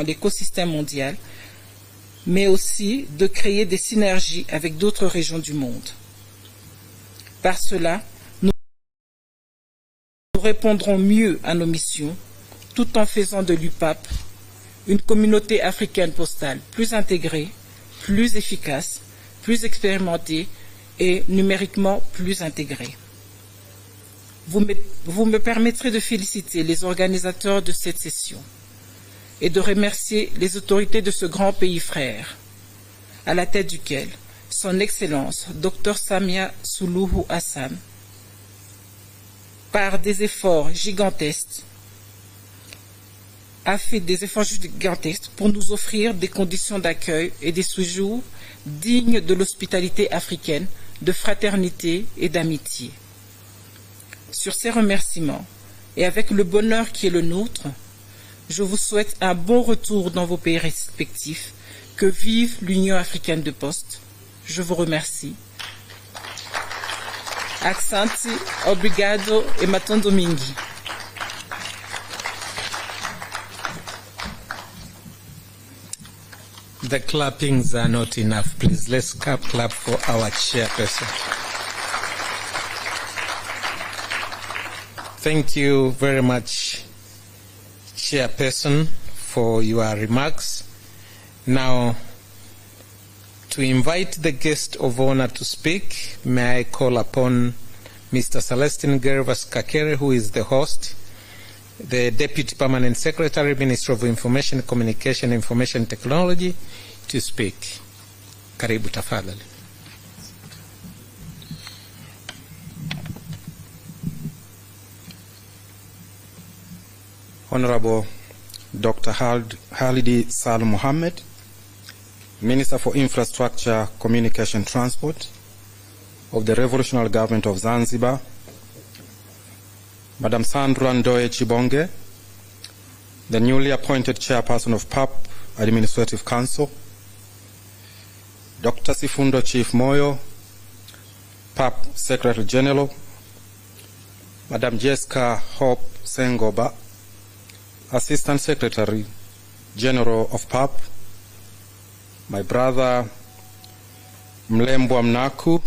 l'écosystème mondial, mais aussi de créer des synergies avec d'autres régions du monde. Par cela, nous répondrons mieux à nos missions, tout en faisant de l'UPAP une communauté africaine postale plus intégrée, plus efficace, plus expérimentée et numériquement plus intégrée. Vous me permettrez de féliciter les organisateurs de cette session et de remercier les autorités de ce grand pays frère, à la tête duquel Son Excellence Dr Samia Suluhu Hassan, par des efforts gigantesques, a fait des efforts gigantesques pour nous offrir des conditions d'accueil et des séjours dignes de l'hospitalité africaine, de fraternité et d'amitié. Sur ces remerciements, et avec le bonheur qui est le nôtre, je vous souhaite un bon retour dans vos pays respectifs. Que vive l'Union africaine de Poste. Je vous remercie. Asante, obrigado e matondo mingi. The clappings are not enough. Please, let's clap for our chairperson. Thank you very much, Chairperson, for your remarks. Now, to invite the guest of honor to speak, may I call upon Mr. Celestine Gervas Kakere, who is the host, the Deputy Permanent Secretary, Minister of Information, Communication, Information Technology, to speak. Karibu tafadhali. Honorable Dr. Halidi Sal Mohammed, Minister for Infrastructure, Communication, Transport of the Revolutionary Government of Zanzibar, Madam Sandra Ndoye Chibonge, the newly appointed Chairperson of PAP Administrative Council, Dr. Sifundo Chief Moyo, PAP Secretary General, Madam Jessica Hope Sengoba, Assistant Secretary General of PAP, my brother Mlembwa Mnaku,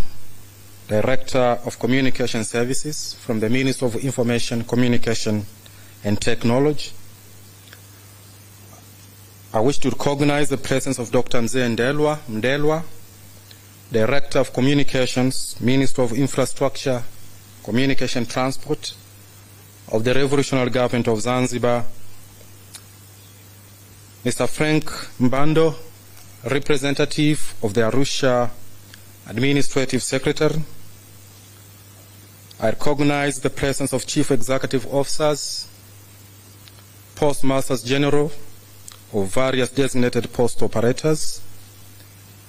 Director of Communication Services from the Ministry of Information, Communication and Technology. I wish to recognize the presence of Dr. Mzee Mdelwa, Director of Communications, Ministry of Infrastructure, Communication Transport of the Revolutionary Government of Zanzibar, Mr. Frank Mbando, representative of the Arusha Administrative Secretary. I recognize the presence of Chief Executive Officers, Postmasters General of various designated post operators,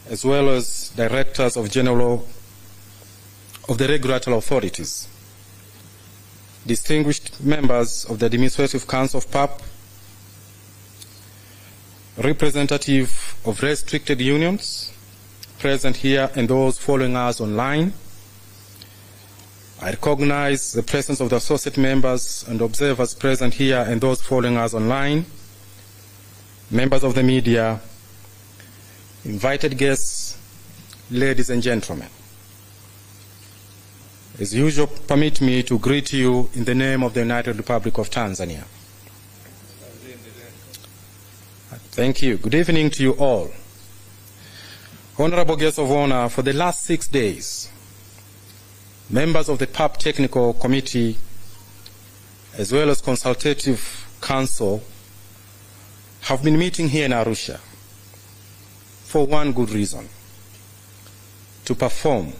as well as Directors of General of the regulatory authorities, distinguished members of the Administrative Council of PAP, representative of restricted unions present here and those following us online. I recognize the presence of the associate members and observers present here and those following us online, members of the media, invited guests, ladies and gentlemen. As usual, permit me to greet you in the name of the United Republic of Tanzania. Thank you. Good evening to you all. Honorable guests of honor, for the last 6 days, members of the PAP Technical Committee, as well as Consultative Council, have been meeting here in Arusha for one good reason: to perform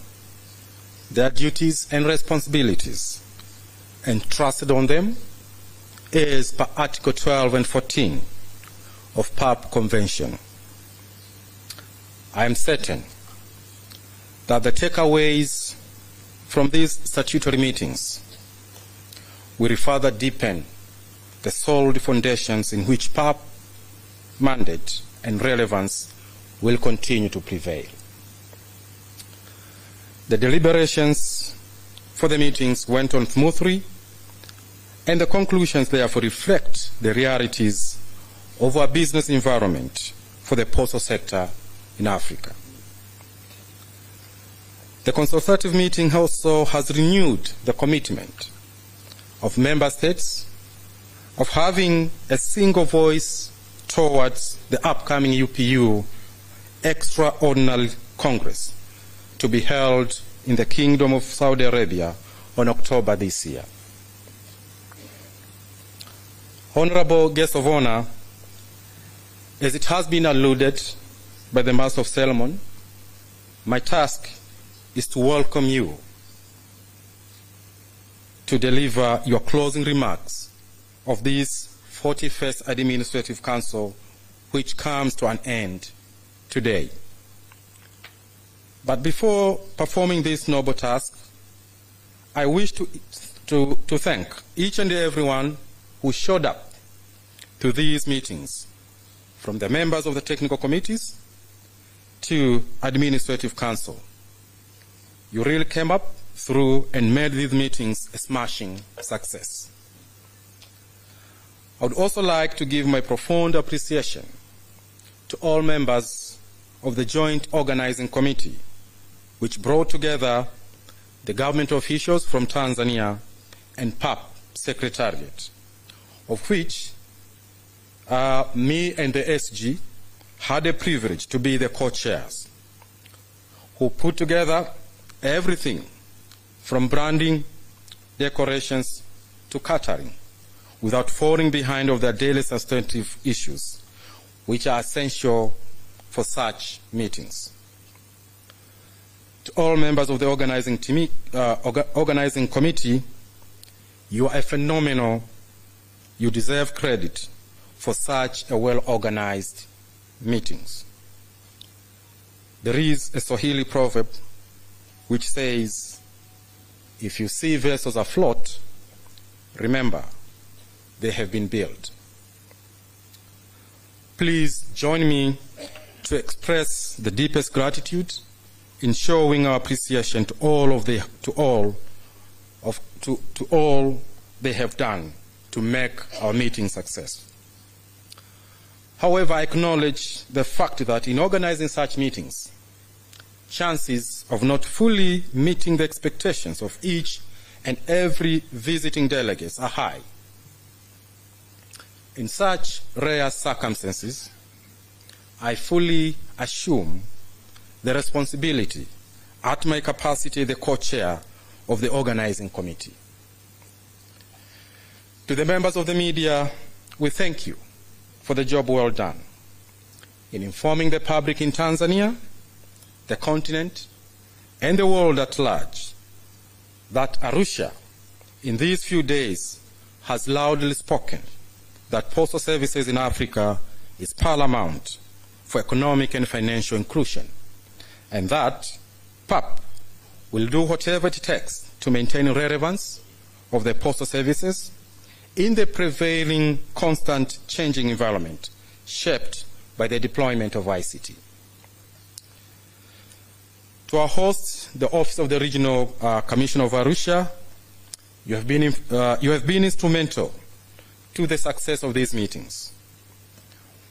their duties and responsibilities entrusted on them as per Article 12 and 14 of PAP Convention. I am certain that the takeaways from these statutory meetings will further deepen the solid foundations in which PAP mandate and relevance will continue to prevail. The deliberations for the meetings went on smoothly, and the conclusions therefore reflect the realities of our business environment for the postal sector in Africa. The consultative meeting also has renewed the commitment of member states of having a single voice towards the upcoming UPU Extraordinary Congress to be held in the Kingdom of Saudi Arabia on October this year. Honorable guests of honor, as it has been alluded by the Master of Ceremony, my task is to welcome you to deliver your closing remarks of this 41st Administrative Council, which comes to an end today. But before performing this noble task, I wish to thank each and everyone who showed up to these meetings, from the members of the technical committees to Administrative Council. You really came up through and made these meetings a smashing success. I would also like to give my profound appreciation to all members of the Joint Organizing Committee, which brought together the government officials from Tanzania and PAP Secretariat, of which me and the SG had the privilege to be the co-chairs, who put together everything from branding, decorations, to catering, without falling behind of their daily substantive issues, which are essential for such meetings. To all members of the organizing committee, you are phenomenal. You deserve credit for such a well-organized meetings. There is a Swahili proverb which says, if you see vessels afloat, remember, they have been built. Please join me to express the deepest gratitude in showing our appreciation to all they have done to make our meeting successful. However, I acknowledge the fact that in organizing such meetings, chances of not fully meeting the expectations of each and every visiting delegates are high. In such rare circumstances, I fully assume the responsibility at my capacity as the co-chair of the organizing committee. To the members of the media, we thank you for the job well done in informing the public in Tanzania, the continent, and the world at large that Arusha, in these few days, has loudly spoken that postal services in Africa is paramount for economic and financial inclusion, and that PAP will do whatever it takes to maintain relevance of the postal services in the prevailing constant changing environment shaped by the deployment of ICT. To our hosts, the Office of the Regional Commissioner of Arusha, you have been instrumental to the success of these meetings.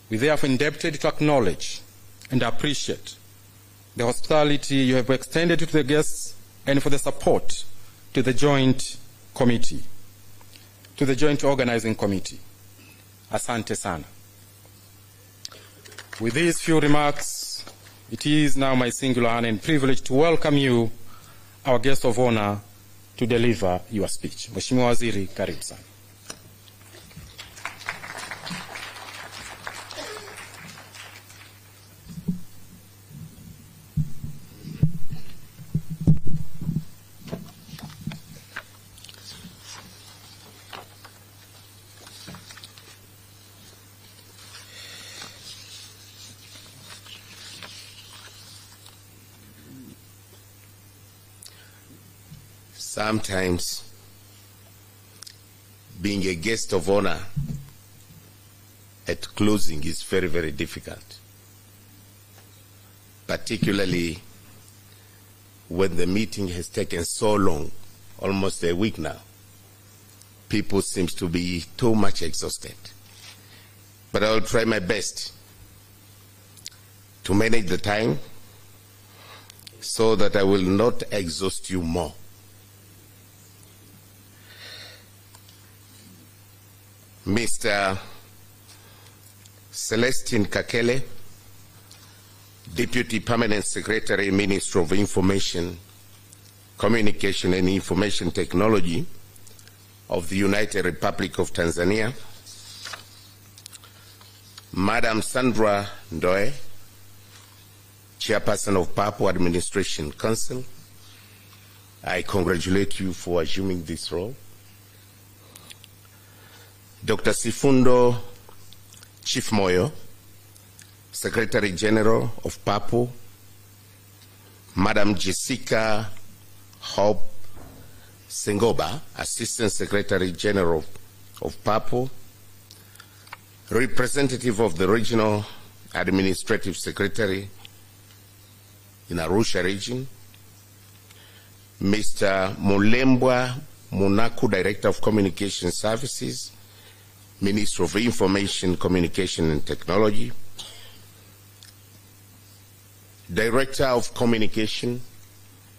We are therefore indebted to acknowledge and appreciate the hospitality you have extended to the guests and for the support to the joint committee, to the joint organizing committee. Asante sana. With these few remarks, it is now my singular honor and privilege to welcome you, our guest of honor, to deliver your speech. Mheshimiwa Waziri, karibu sana. Sometimes being a guest of honor at closing is very, very difficult, particularly when the meeting has taken so long, almost a week now. People seem to be too much exhausted. but I will try my best to manage the time so that I will not exhaust you more. Mr. Celestine Kakele, Deputy Permanent Secretary, Minister of Information, Communication and Information Technology of the United Republic of Tanzania, Madam Sandra Ndoe, Chairperson of Papua Administration Council, I congratulate you for assuming this role. Dr. Sifundo Chief-Moyo, Secretary General of Papua, Madam Jessica Hope Sengoba, Assistant Secretary General of Papua, representative of the Regional Administrative Secretary in Arusha region, Mr. Mulembwa Munaku, Director of Communication Services, Minister of Information, Communication and Technology, Director of Communication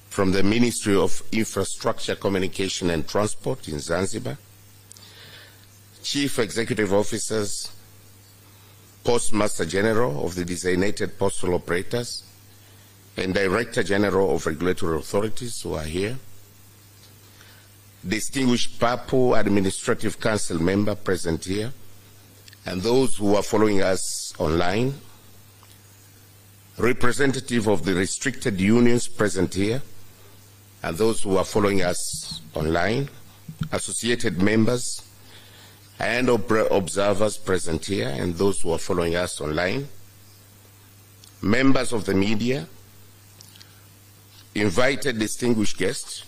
from the Ministry of Infrastructure, Communication and Transport in Zanzibar, Chief Executive Officers, Postmaster General of the Designated Postal Operators, and Director General of Regulatory Authorities who are here, distinguished Papua Administrative Council member present here, and those who are following us online, representative of the restricted unions present here, and those who are following us online, associated members and observers present here, and those who are following us online, members of the media, invited distinguished guests,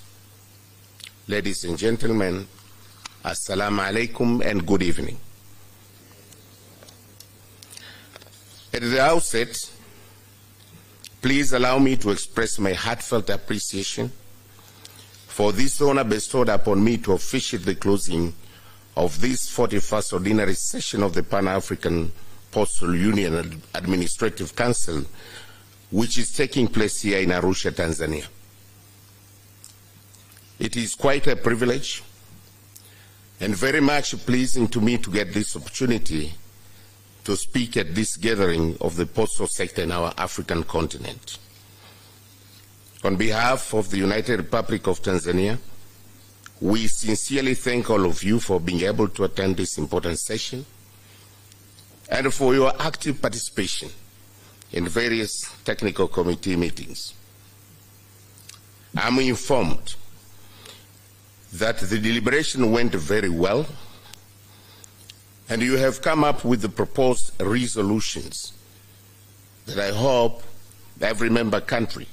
ladies and gentlemen, assalamu alaikum and good evening. At the outset, please allow me to express my heartfelt appreciation for this honor bestowed upon me to officiate the closing of this 41st ordinary session of the Pan-African Postal Union Administrative Council, which is taking place here in Arusha, Tanzania. It is quite a privilege and very much pleasing to me to get this opportunity to speak at this gathering of the postal sector in our African continent. On behalf of the United Republic of Tanzania, we sincerely thank all of you for being able to attend this important session and for your active participation in various technical committee meetings. I'm informed that the deliberation went very well, and you have come up with the proposed resolutions that I hope every member country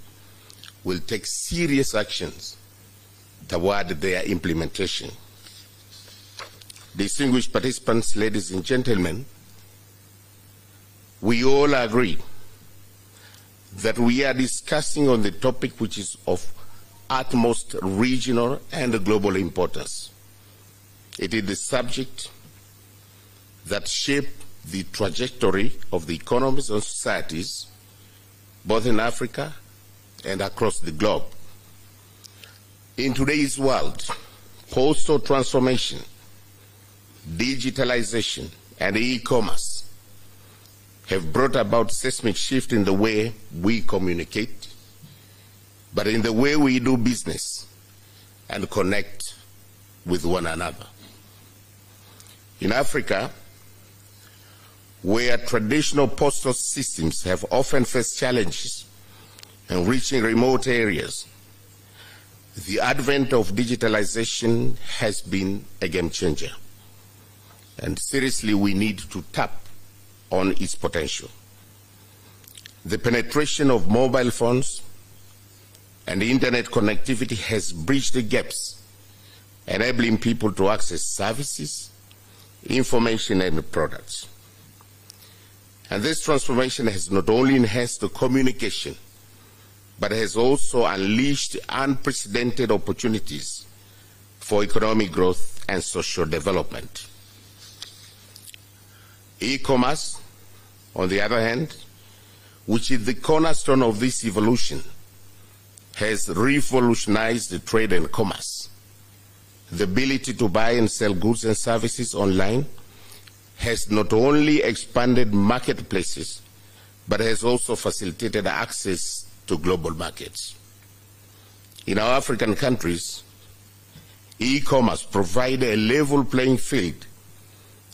will take serious actions toward their implementation. Distinguished participants, ladies and gentlemen, we all agree that we are discussing on the topic which is of utmost regional and global importance. It is the subject that shape the trajectory of the economies and societies, both in Africa and across the globe. In today's world, postal transformation, digitalization, and e-commerce have brought about seismic shift in the way we communicate, but in the way we do business and connect with one another. In Africa, where traditional postal systems have often faced challenges in reaching remote areas, the advent of digitalization has been a game changer, and seriously we need to tap on its potential. The penetration of mobile phones and internet connectivity has bridged the gaps, enabling people to access services, information, and products. And this transformation has not only enhanced the communication, but has also unleashed unprecedented opportunities for economic growth and social development. E-commerce, on the other hand, which is the cornerstone of this evolution, has revolutionized trade and commerce. The ability to buy and sell goods and services online has not only expanded marketplaces, but has also facilitated access to global markets. In our African countries, e-commerce provides a level playing field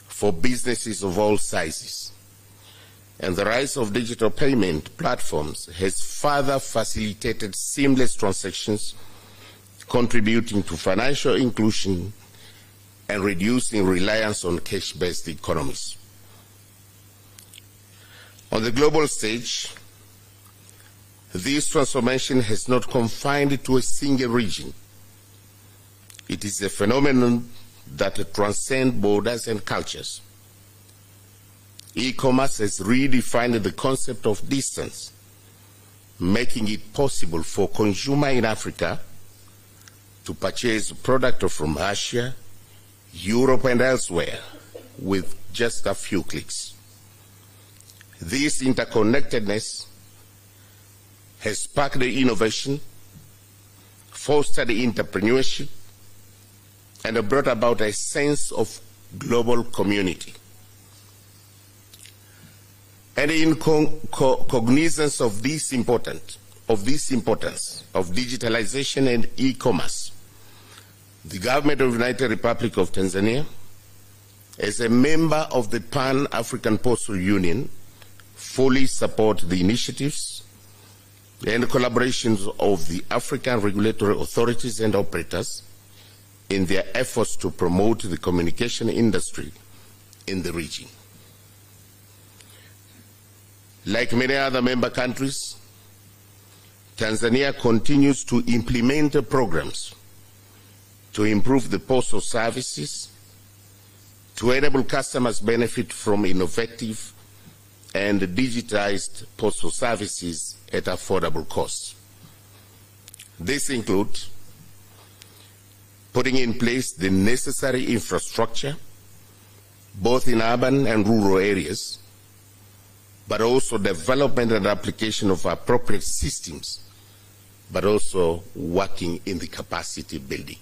for businesses of all sizes, and the rise of digital payment platforms has further facilitated seamless transactions, contributing to financial inclusion and reducing reliance on cash-based economies. On the global stage, this transformation has not confined to a single region. It is a phenomenon that transcends borders and cultures. E-commerce has redefined the concept of distance, making it possible for consumers in Africa to purchase products from Asia, Europe, and elsewhere with just a few clicks. This interconnectedness has sparked innovation, fostered entrepreneurship, and brought about a sense of global community. And in cognizance of this importance of digitalization and e-commerce, the government of the United Republic of Tanzania, as a member of the Pan-African Postal Union, fully support the initiatives and collaborations of the African regulatory authorities and operators in their efforts to promote the communication industry in the region. Like many other member countries, Tanzania continues to implement programs to improve the postal services, to enable customers benefit from innovative and digitized postal services at affordable costs. This includes putting in place the necessary infrastructure, both in urban and rural areas, but also development and application of appropriate systems, but also working in the capacity building.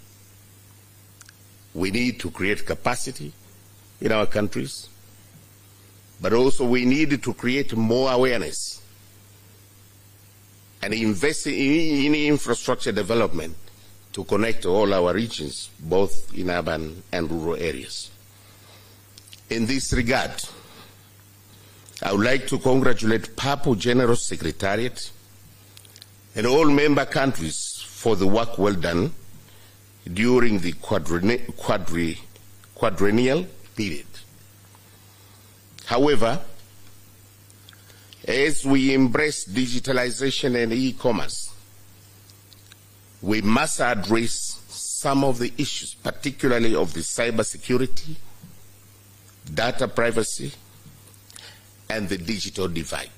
We need to create capacity in our countries, but also we need to create more awareness and invest in infrastructure development to connect all our regions, both in urban and rural areas. In this regard, I would like to congratulate PAPO General Secretariat and all member countries for the work well done during the quadrennial period. However, as we embrace digitalization and e-commerce, we must address some of the issues, particularly of the cybersecurity, data privacy, and the digital divide.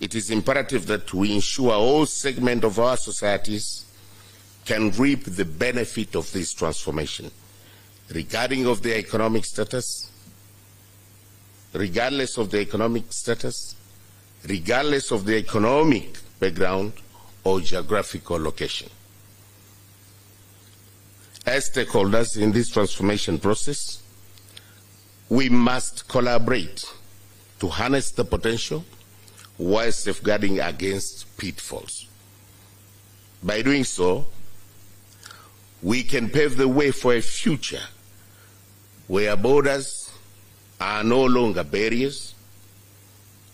It is imperative that we ensure all segments of our societies can reap the benefit of this transformation, regardless of their economic status, regardless of their economic background, or geographical location. As stakeholders in this transformation process, we must collaborate to harness the potential while safeguarding against pitfalls. By doing so, we can pave the way for a future where borders are no longer barriers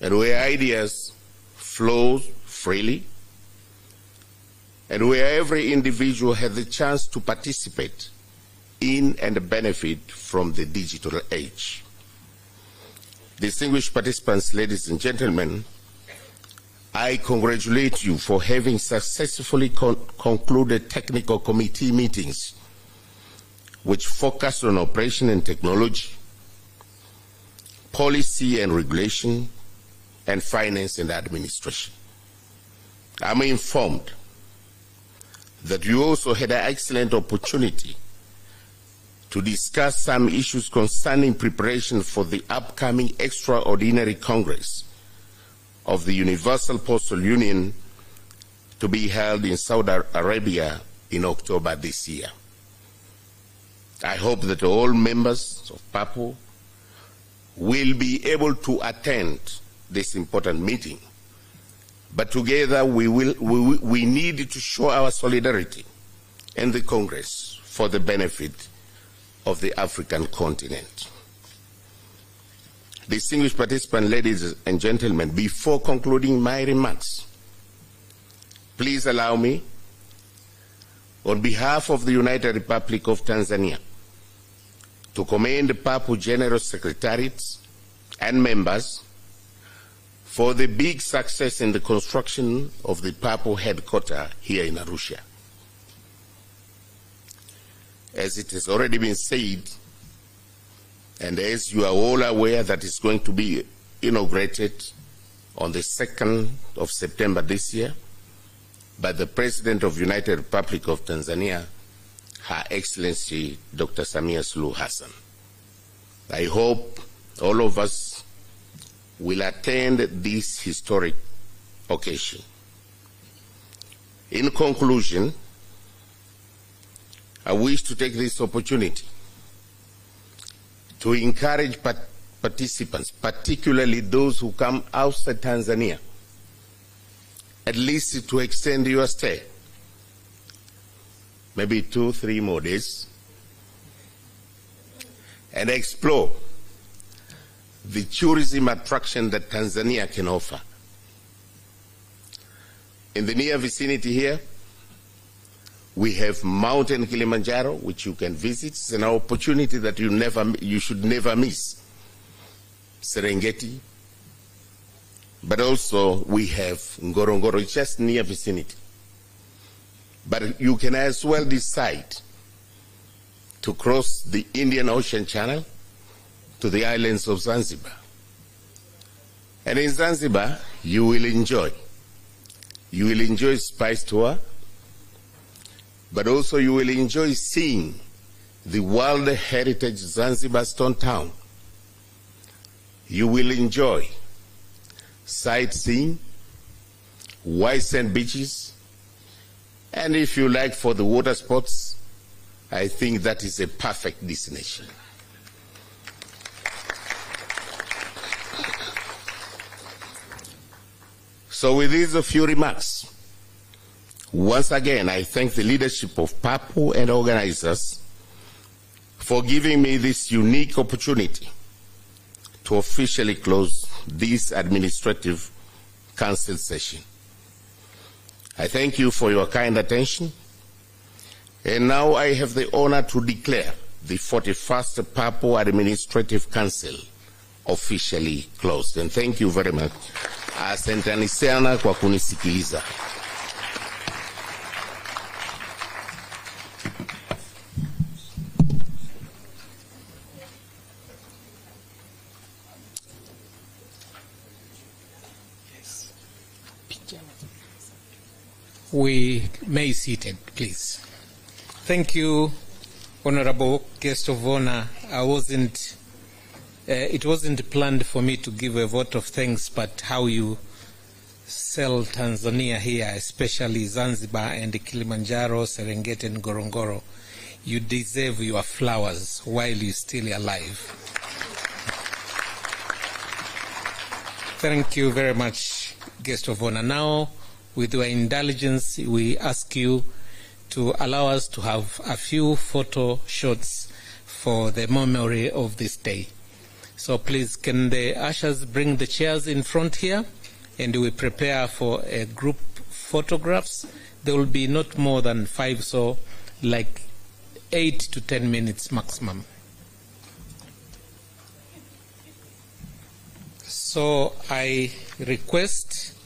and where ideas flow freely and where every individual has the chance to participate in and benefit from the digital age. Distinguished participants, ladies and gentlemen, I congratulate you for having successfully concluded technical committee meetings which focus on operation and technology, policy and regulation, and finance and administration. I'm informed that you also had an excellent opportunity to discuss some issues concerning preparation for the upcoming extraordinary Congress of the Universal Postal Union to be held in Saudi Arabia in October this year. I hope that all members of PAPO will be able to attend this important meeting, but together we need to show our solidarity in the Congress for the benefit of the African continent. Distinguished participants, ladies and gentlemen, before concluding my remarks, please allow me, on behalf of the United Republic of Tanzania, to commend the PAPO General Secretariat and members for the big success in the construction of the PAPO headquarters here in Arusha. As it has already been said, and as you are all aware, that it's going to be inaugurated on the 2nd of September this year by the President of the United Republic of Tanzania, Her Excellency Dr. Samia Suluhu Hassan. I hope all of us will attend this historic occasion. In conclusion, I wish to take this opportunity to encourage participants, particularly those who come outside Tanzania, at least to extend your stay, maybe 2-3 more days, and explore the tourism attraction that Tanzania can offer. In the near vicinity here, we have Mountain Kilimanjaro, which you can visit. It's an opportunity that you should never miss. Serengeti. But also we have Ngorongoro, just near vicinity. But you can as well decide to cross the Indian Ocean Channel to the islands of Zanzibar. And in Zanzibar, you will enjoy Spice Tour, but also you will enjoy seeing the World Heritage Zanzibar Stone Town. You will enjoy sightseeing, white sand beaches, and if you like for the water sports, I think that is a perfect destination. So with these a few remarks, once again, I thank the leadership of PAPO and organizers for giving me this unique opportunity to officially close this administrative council session. I thank you for your kind attention, and now I have the honor to declare the 41st PAPO Administrative Council officially closed. And thank you very much. Asanteni sana kwa kunisikiliza. We may be seated, please. Thank you, Honorable Guest of Honor. It wasn't planned for me to give a vote of thanks, but how you sell Tanzania here, especially Zanzibar and Kilimanjaro, Serengeti and Ngorongoro, you deserve your flowers while you're still alive. Thank you very much, Guest of Honor. Now, with your indulgence, we ask you to allow us to have a few photo shots for the memory of this day. So please, can the ushers bring the chairs in front here, and we prepare for a group photographs. There will be not more than 5, so like 8 to 10 minutes maximum. So I request,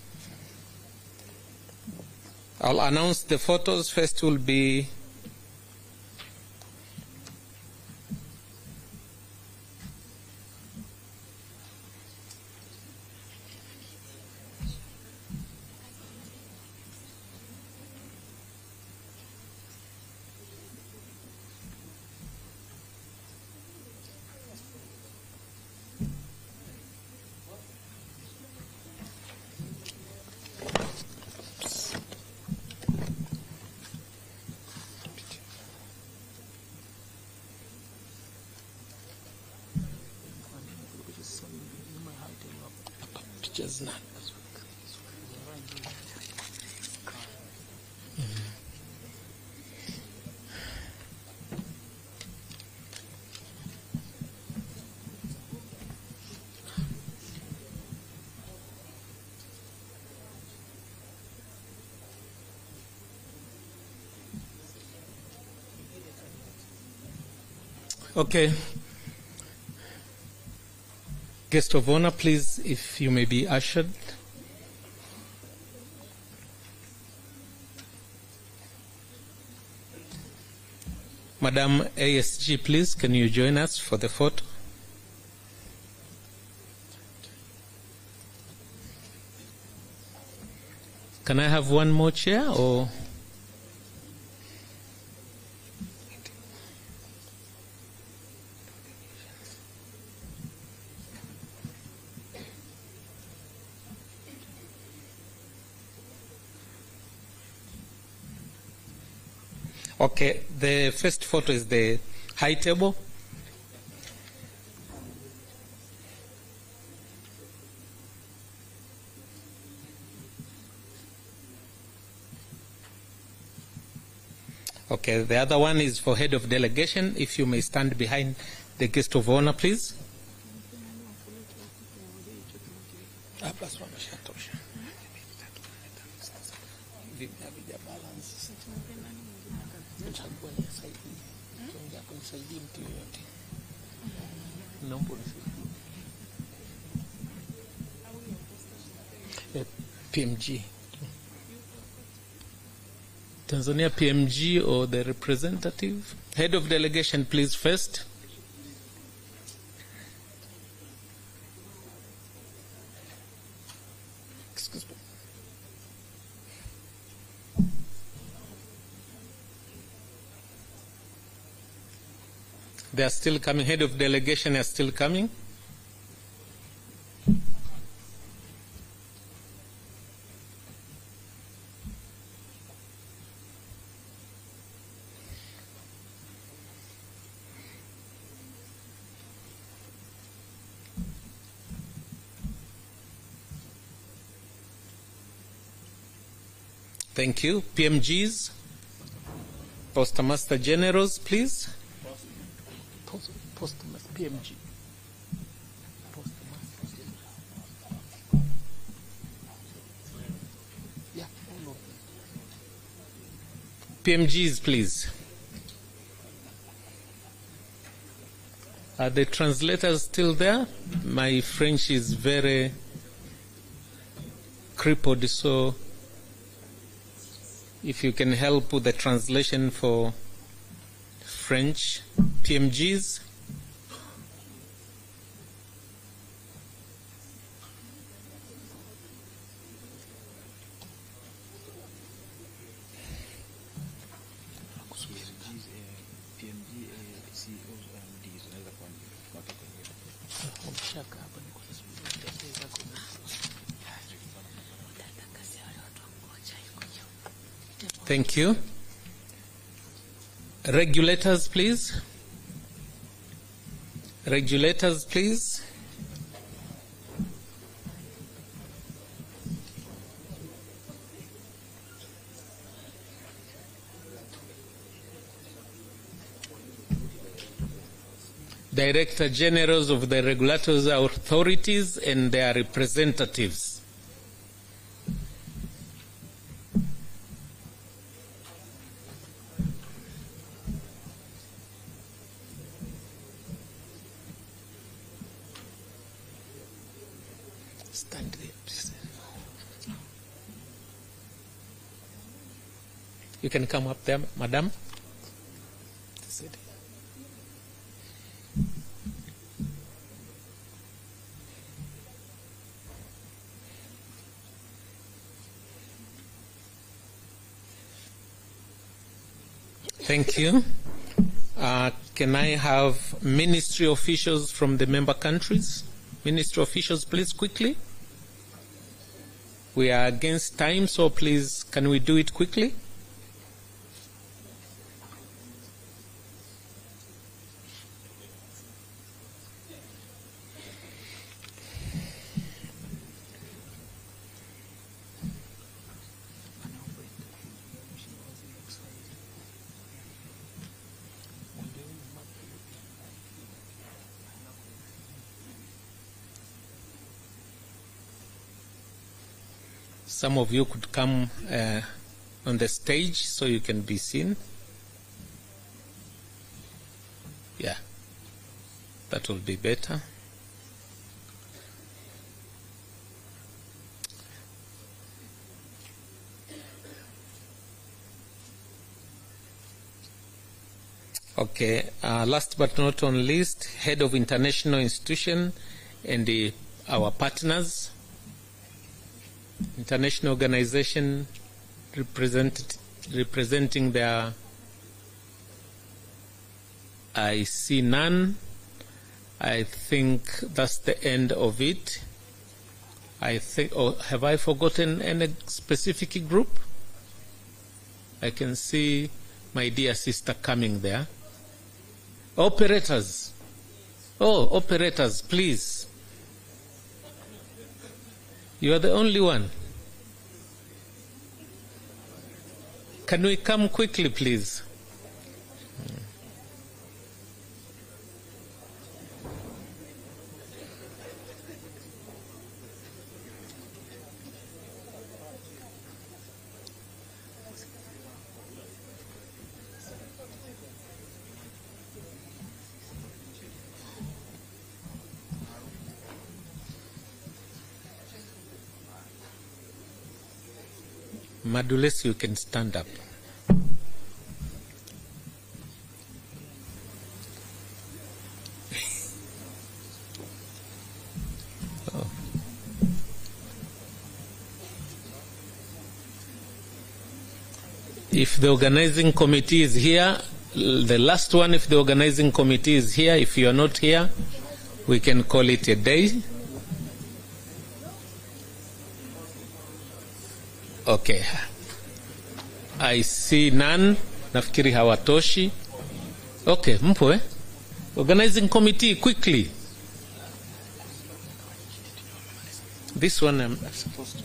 I'll announce the photos. First will be pictures now. Okay. Guest of honor, please, if you may be ushered. Madam Aicc, please, can you join us for the photo? Can I have one more chair, or? Okay, the first photo is the high table. Okay, the other one is for head of delegation. If you may stand behind the guest of honor, please. PMG. Tanzania PMG or the representative. Head of delegation, please, first. Excuse me. They are still coming. Head of delegation are still coming. Thank you. PMGs, Posta Master Generals, please. Posta Master, PMG. Yeah, all of them. PMGs, please. Are the translators still there? My French is very crippled, so if you can help with the translation for French. PMGs. Thank you. Regulators, please. Regulators, please. Director Generals of the regulatory authorities and their representatives. Stand there, please. You can come up there, madam. Thank you. Can I have ministry officials from the member countries? Ministry officials, please, quickly. We are against time, so please, can we do it quickly? some of you could come on the stage so you can be seen. Yeah, that will be better. Okay, last but not least, Head of International Institution and our partners, international organization representing their, I see none. I think that's the end of it. I think, oh, have I forgotten any specific group? I can see my dear sister coming there. Operators. Oh, operators, please. You are the only one. Can we come quickly, please? Madules, you can stand up. Oh. If the organizing committee is here, the last one, if the organizing committee is here, if you are not here, we can call it a day. Okay. I see none. Nafikiri hawatoshi. Okay, mpo Organizing committee, quickly. This one I'm supposed to.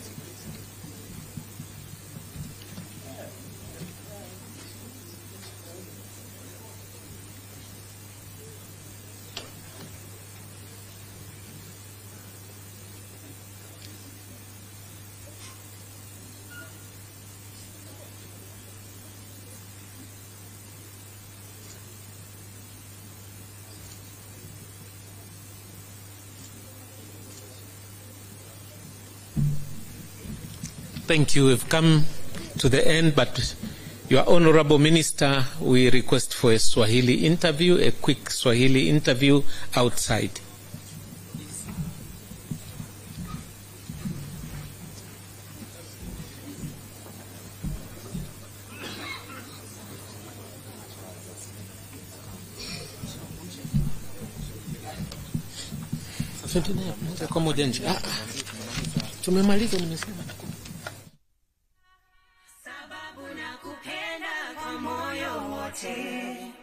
Thank you. We've come to the end, but Your Honorable Minister, we request for a Swahili interview, a quick Swahili interview outside. Tumemaliza, nimesema. Sababu nakupenda kwa moyo wote.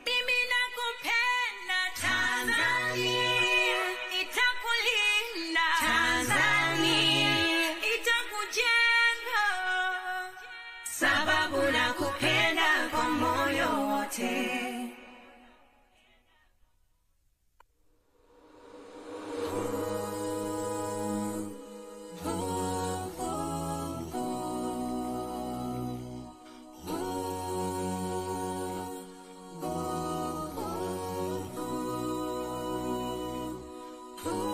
Mimi nakupenda Tanzania, itakulinda Tanzania, itakujenga. Sababu nakupenda kwa moyo wote.